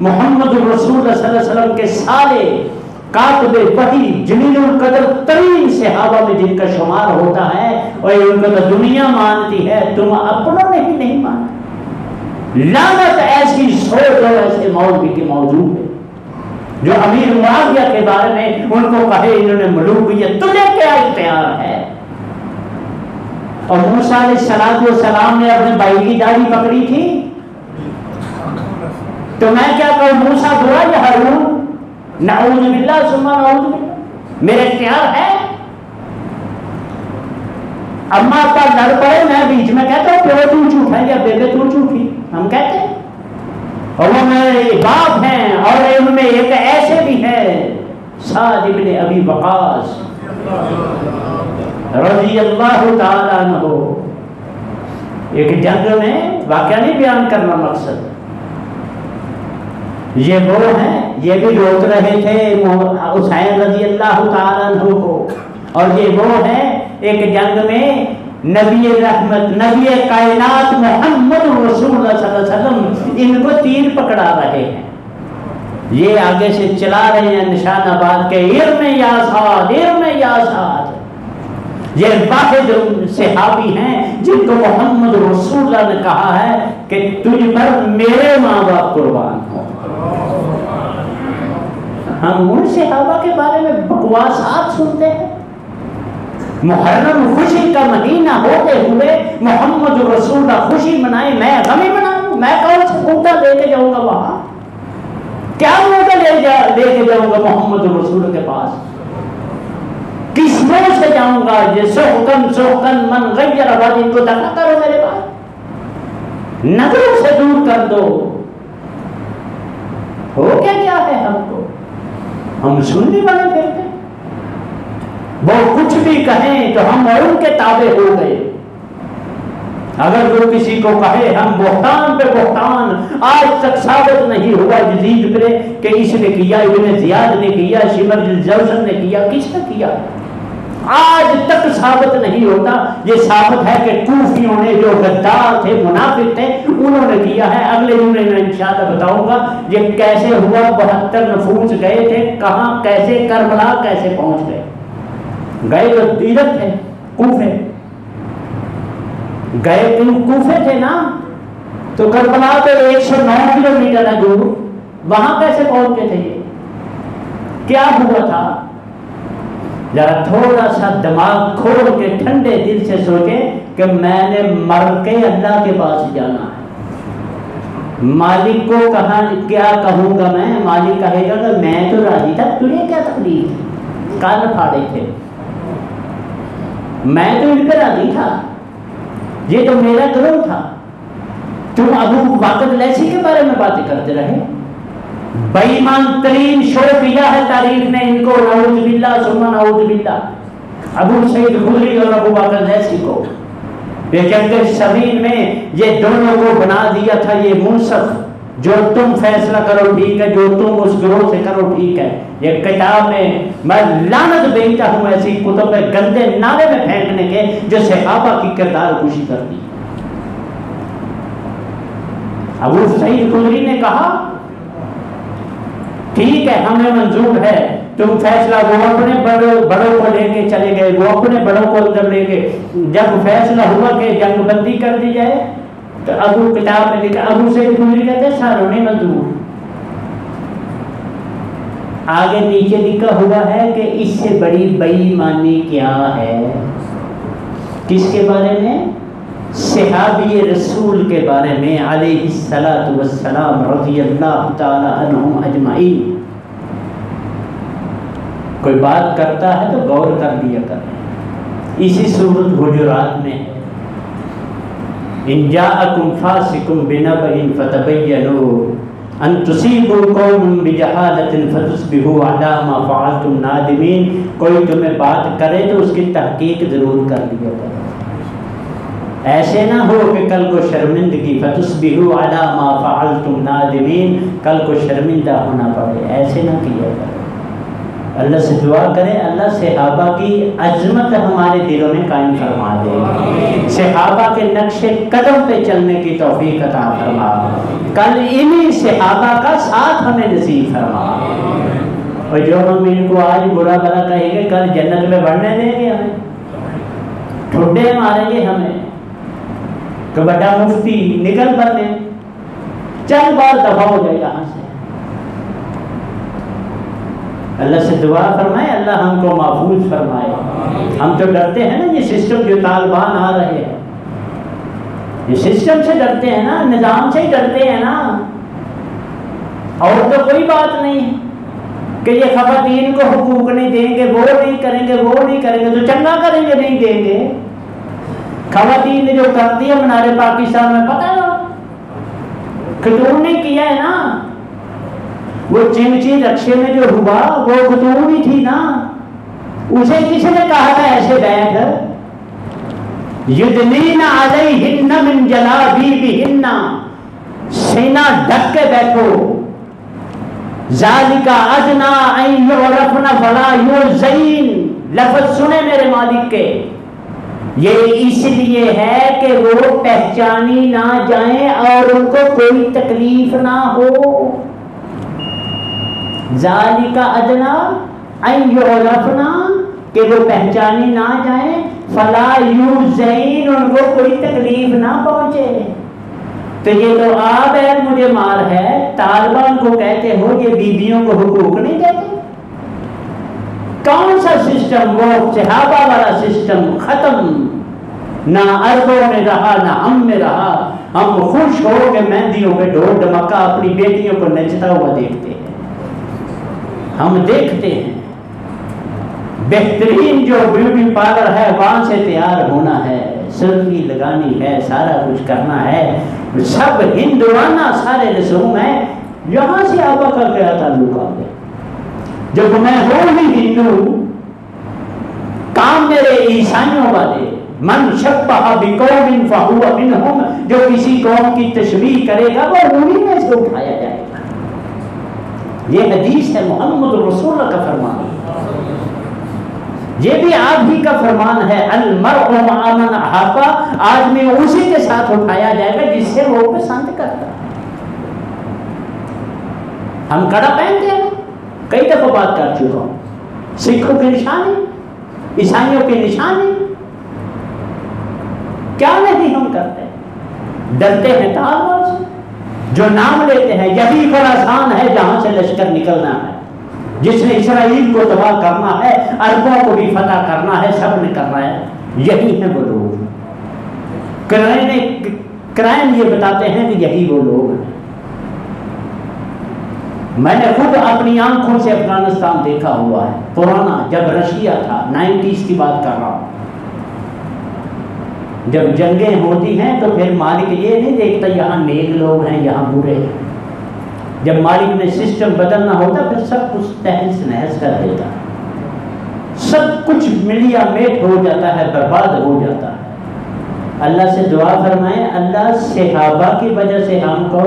محمد رسول اللہ صلی اللہ علیہ وسلم کے سالے, کاتب وحی, جلیل القدر ترین صحابہ میں جن کا شمار ہوتا ہے, اور ان کو تو دنیا مانتی ہے, تم اپنوں نے ہی نہیں مانا. لعنت ایسی سوچ اور ایسے مولوی کی موجود ہے جو امیر معاویہ کے بارے میں ان کو کہے انہوں نے ملوکیت، تجھے کیا اختیار ہے؟ اور موسیٰ علیہ السلام نے اپنے بھائی کی داڑھی پکڑی تھی، تو میں کیا کہوں موسیٰ برا یا ہارون؟ نعوذ باللہ ثم نعوذ باللہ، میرے اختیار ہے؟ اما ابا لڑ پڑے میں بیچ میں کہتا ہوں پیو تو جھوٹا یا بیبے تو جھوٹی، ہم کہتے ہیں، اور وہ میرے باپ ہیں، اور ان میں ایک ایسے بھی ہیں سعد ابن ابی وقاص رضی اللہ تعالیٰ عنہ، ایک جنگ میں واقعہ نہیں بیان کرنا مقصد، یہ وہ ہیں، یہ بھی روک رہے تھے حسین رضی اللہ تعالیٰ عنہ کو، اور یہ وہ ہیں ایک جنگ میں نبی رحمت، نبی کائنات محمد رسول اللہ صلی اللہ علیہ وسلم ان کو تیر پکڑا رہے ہیں، یہ آگے سے چلا رہے ہیں نشان آباد کے ارم یا سعد، ارم یا سعد، یہ واحد صحابی ہیں جن کو محمد رسول اللہ نے کہا ہے کہ تجھ پر میرے ماں باپ قربان ہوں۔ ہم ان صحابہ کے بارے میں بکواسات سنتے ہیں، محرم خوشی کا مہینہ ہوتے ہوئے محمد رسول اللہ خوشی منائے، میں غمی مناؤں؟ میں کون سے کوٹا لے کے جاؤں گا وہاں؟ کیا موقع لے کے جاؤں گا محمد رسول کے پاس؟ کس منہ سے جاؤں گا؟ یہ سحقن سحقن من غیر آباد، ان کو دفع کرو میرے پاس، نظروں سے دور کر دو۔ ہو کیا ہے ہم کو؟ ہم سننے والے پھرتے، وہ کچھ بھی کہیں تو ہم ان کے تابع ہو گئے۔ اگر وہ کسی کو کہے ہم بہتان پہ بہتان، آج تک ثابت نہیں ہوا یزید پہ کہ اس نے کیا، ابن زیاد نے کیا، شمر الجوزن نے کیا، کس نے کیا؟ آج تک ثابت نہیں ہوتا۔ یہ ثابت ہے کہ کوفیوں نے جو غدار تھے، منافق تھے، انہوں نے کیا ہے۔ اگلے جمعے میں انشاءاللہ بتاؤں گا یہ کیسے ہوا، 72 نفوس گئے تھے، کہاں کیسے، کربلا کیسے پہنچ گئے۔ گئے تو دیرت تھے، کوفے گئے، کوفے تھے نا، تو کربلا تو 109 کلومیٹر ہے دور، وہاں کیسے پہنچ گئے تھے؟ یہ کیا ہوا تھا؟ ذرا تھوڑا سا دماغ کھول کے ٹھنڈے دل سے سوچے کہ میں نے مر کے اللہ کے پاس جانا ہے۔ مالک کو کہا کیا کہوں گا میں؟ مالک کہے گا کہ میں تو راضی تھا، تجھے کیا تکلیف ہے؟ کان پھاڑے تھے، میں تو ان پہ راضی تھا، یہ تو میرا گروہ تھا، تم ابو بکر لیسی کے بارے میں باتیں کرتے رہے۔ بے ایمان ترین شو کیا ہے تاریخ نے ان کو، نعوذ باللہ ثم نعوذ باللہ، ابو سعید خدری اور ابو بکر لیسی کو۔ یہ جنگ صفین میں یہ دونوں کو بنا دیا تھا یہ منصف، جو تم فیصلہ کرو ٹھیک ہے، جو تم اس گروہ سے کرو ٹھیک ہے۔ یہ کتاب میں لعنت بھیجتا ہوں ایسی کتب میں گندے نالے میں پھینکنے کے جو صحابہ کی کردار کشی کرتی۔ ابو سعید خدری نے کہا ٹھیک ہے ہمیں منظور ہے، تم فیصلہ، وہ اپنے بڑوں کو لے کے چلے گئے، وہ اپنے بڑوں کو اندر لے گئے۔ جب فیصلہ ہوا کہ جنگ بندی کر دی جائے تو ابو کتاب میں لکھا، ابو سعید خدری کہتے ہیں ساروں نے منظور۔ آگے نیچے لکھا ہوا ہے کہ اس سے بڑی بے ایمانی کیا ہے؟ کس کے بارے میں؟ صحابی رسول کے بارے میں علیہ السلام رضی اللہ تعالی عنہم اجمعین۔ کوئی بات کرتا ہے تو غور کر لیا کریں، اسی صورت حجرات میں ہے، ان جاءکم فاسق بنبأ فتبینوا ان تصیبوا قوما بجہالۃ فتصبحوا علی ما فعلتم نادمین۔ کوئی تمہیں بات کرے تو اس کی تحقیق ضرور کر لیا کریں، ایسے نہ ہو کہ کل کو شرمندگی، فتصبحوا علی ما فعلتم نادمین، کل کو شرمندہ ہونا پڑے، ایسے نہ کیا کرے۔ اللہ سے دعا کریں اللہ صحابہ کی عظمت ہمارے دلوں میں قائم فرما دے، صحابہ کے نقش قدم پہ چلنے کی توفیق عطا فرما، کل انہی صحابہ کا ساتھ ہمیں نصیب فرما، اور جو ہم ان کو آج برا بھلا کہیں گے کل جنت میں بڑھنے دیں گے، ہمیں ٹھڈے ماریں گے ہمیں کہ بڑا مفتی نکل بننے، چند بار دفع ہو جائے یہاں سے. اللہ سے دعا فرمائے اللہ ہم کو محفوظ فرمائے. ہم تو ڈرتے ہیں نا یہ سسٹم جو طالبان آ رہے ہیں، یہ سسٹم سے ڈرتے ہیں نا، نظام سے ہی ڈرتے ہیں نا. اور تو کوئی بات نہیں ہے کہ یہ خواتین کو حقوق نہیں دیں گے، وہ نہیں کریں گے، وہ نہیں کریں گے، تو چنگا کریں گے نہیں دیں گے. خواتین نے جو کر دیا ہمارے پاکستان میں پتہ ہے خطون نے کیا ہے نا، وہ چمچی رکشے میں جو ہوا وہ خطون ہی تھی نا. اسے کسی نے کہا تھا ایسے بیٹھ یدنین علیہن من جلابیبہن، سینہ ڈھک کے بیٹھو. ذالک ادنی ان یعرفن فلا یؤذین. لفظ سنے میرے مالک کے، یہ اس لیے ہے کہ وہ پہچانی نہ جائیں اور ان کو کوئی تکلیف نہ ہو. ذالک ادنی ان یعرفن، کہ وہ پہچانی نہ جائیں، فلا یؤذین، ان کو کوئی تکلیف نہ پہنچے. تو یہ تو آپ ہے مجھے مار ہے، طالبان کو کہتے ہو یہ بیویوں کو حقوق نہیں دیتے. کون سا سسٹم؟ وہ صحابہ والا سسٹم ختم. نہ عربوں میں رہا نہ ہم میں رہا. ہم خوش ہو کہ مہندیوں پہ ڈھول ڈمکا اپنی بیٹیوں کو نچتا ہوا دیکھتے ہیں. ہم دیکھتے ہیں بہترین جو بیوٹی پارلر ہے وہاں سے تیار ہونا ہے، سرخی لگانی ہے، سارا کچھ کرنا ہے، سب ہندوانہ سارے رسوم ہیں. یہاں سے آبا کا کیا تعلق آ گیا؟ جب میں ہوں ہی ہندو، کام میرے عیسائیوں والے. من شبہ بقوم فہو منہم، جو کسی قوم کی تشبیہ کرے گا وہ انہی میں سے اٹھایا جائے گا. یہ حدیث ہے محمد رسول اللہ کا فرمان. یہ بھی آپ ہی کا فرمان ہے، المرء مع من احب، آدمی اسی کے ساتھ اٹھایا جائے گا جس سے وہ پسند کرتا. ہم کڑا پہنتے ہیں، کئی دفعہ بات کر چکا ہوں، سکھوں کی نشانی، عیسائیوں کی نشانی. کیا نہیں ہم کرتے؟ ڈرتے ہیں طالبان سے جو نام لیتے ہیں. یہی خراسان ہے جہاں سے لشکر نکلنا ہے، جس نے اسرائیل کو تباہ کرنا ہے، عربوں کو بھی فتح کرنا ہے، سب نے کرنا ہے. یہی ہیں وہ لوگ. کرائم یہ بتاتے ہیں کہ یہی وہ لوگ ہیں. میں نے خود اپنی آنکھوں سے افغانستان دیکھا ہوا ہے، پرانا جب رشیا تھا، 90s کی بات کر رہا ہوں. جب جنگیں ہوتی ہیں تو پھر مالک یہ نہیں دیکھتا یہاں نیک لوگ ہیں یہاں برے ہیں. جب مالک نے سسٹم بدلنا ہوتا پھر سب کچھ تہس نہس کر دیتا ہے، سب کچھ ملیا میٹ ہو جاتا ہے، برباد ہو جاتا ہے. اللہ سے دعا فرمائیں اللہ صحابہ کی وجہ سے ہم کو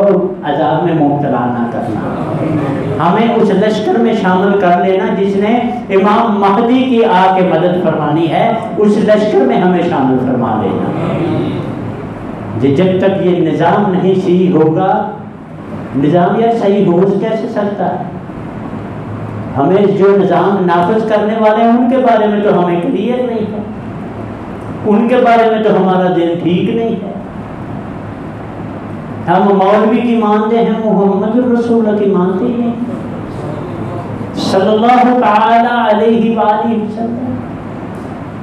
عذاب میں مبتلا نہ کرنا. ہمیں اس لشکر میں شامل کر لینا جس نے امام مہدی کی آ کے مدد فرمانی ہے، اس لشکر میں ہمیں شامل فرما لینا. جب تک یہ نظام نہیں صحیح ہوگا، نظام یا صحیح ہو کیسے سکتا ہے؟ ہمیں جو نظام نافذ کرنے والے ہیں ان کے بارے میں تو ہمیں کلیئر نہیں ہے، ان کے بارے میں تو ہمارا دل ٹھیک نہیں ہے. ہم مولوی کی مانتے ہیں، محمد رسول اللہ کی مانتے ہیں صلی اللہ تعالی علیہ وآلہ وسلم.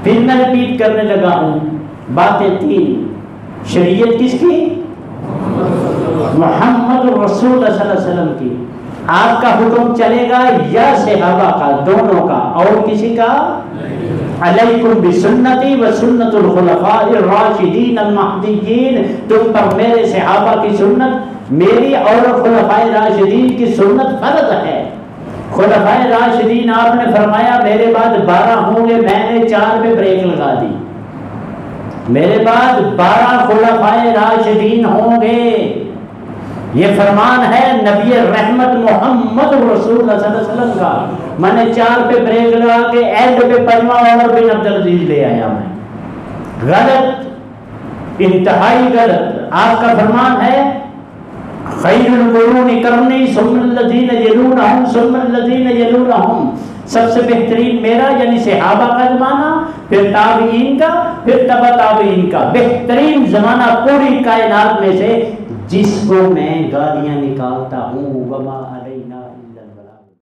پھر میں ریپیٹ کرنے لگا ہوں باتیں تین. شریعت کس کی؟ محمد رسول اللہ صلی اللہ علیہ وسلم کی. آپ کا حکم چلے گا یا صحابہ کا؟ دونوں کا. اور کسی کا؟ علیکم بسنتی و سنت الخلفاء الراشدین المہدیین. تم پر میرے صحابہ کی سنت، میری اور خلفاء راشدین کی سنت فرض ہے. خلفاء راشدین آپ نے فرمایا میرے بعد 12 ہوں گے، میں نے 4 پہ بریک لگا دی. میرے بعد 12 خلفاء راشدین ہوں گے، یہ فرمان ہے نبی رحمت محمد رسول اللہ صلی اللہ علیہ وسلم کا. میں نے 4 پہ بریک لگا کے اینڈ پہ 5واں عمر بن عبدالعزیز لے آیا. میں غلط، انتہائی غلط. آپ کا فرمان ہے خیر القرون قرنی ثم الذین یلونہم ثم الذین یلونہم. سب سے بہترین میرا یعنی صحابہ کا زمانہ، پھر تابعین کا، پھر تبع تابعین کا. بہترین زمانہ پوری کائنات میں سے جس کو میں گالیاں نکالتا ہوں وما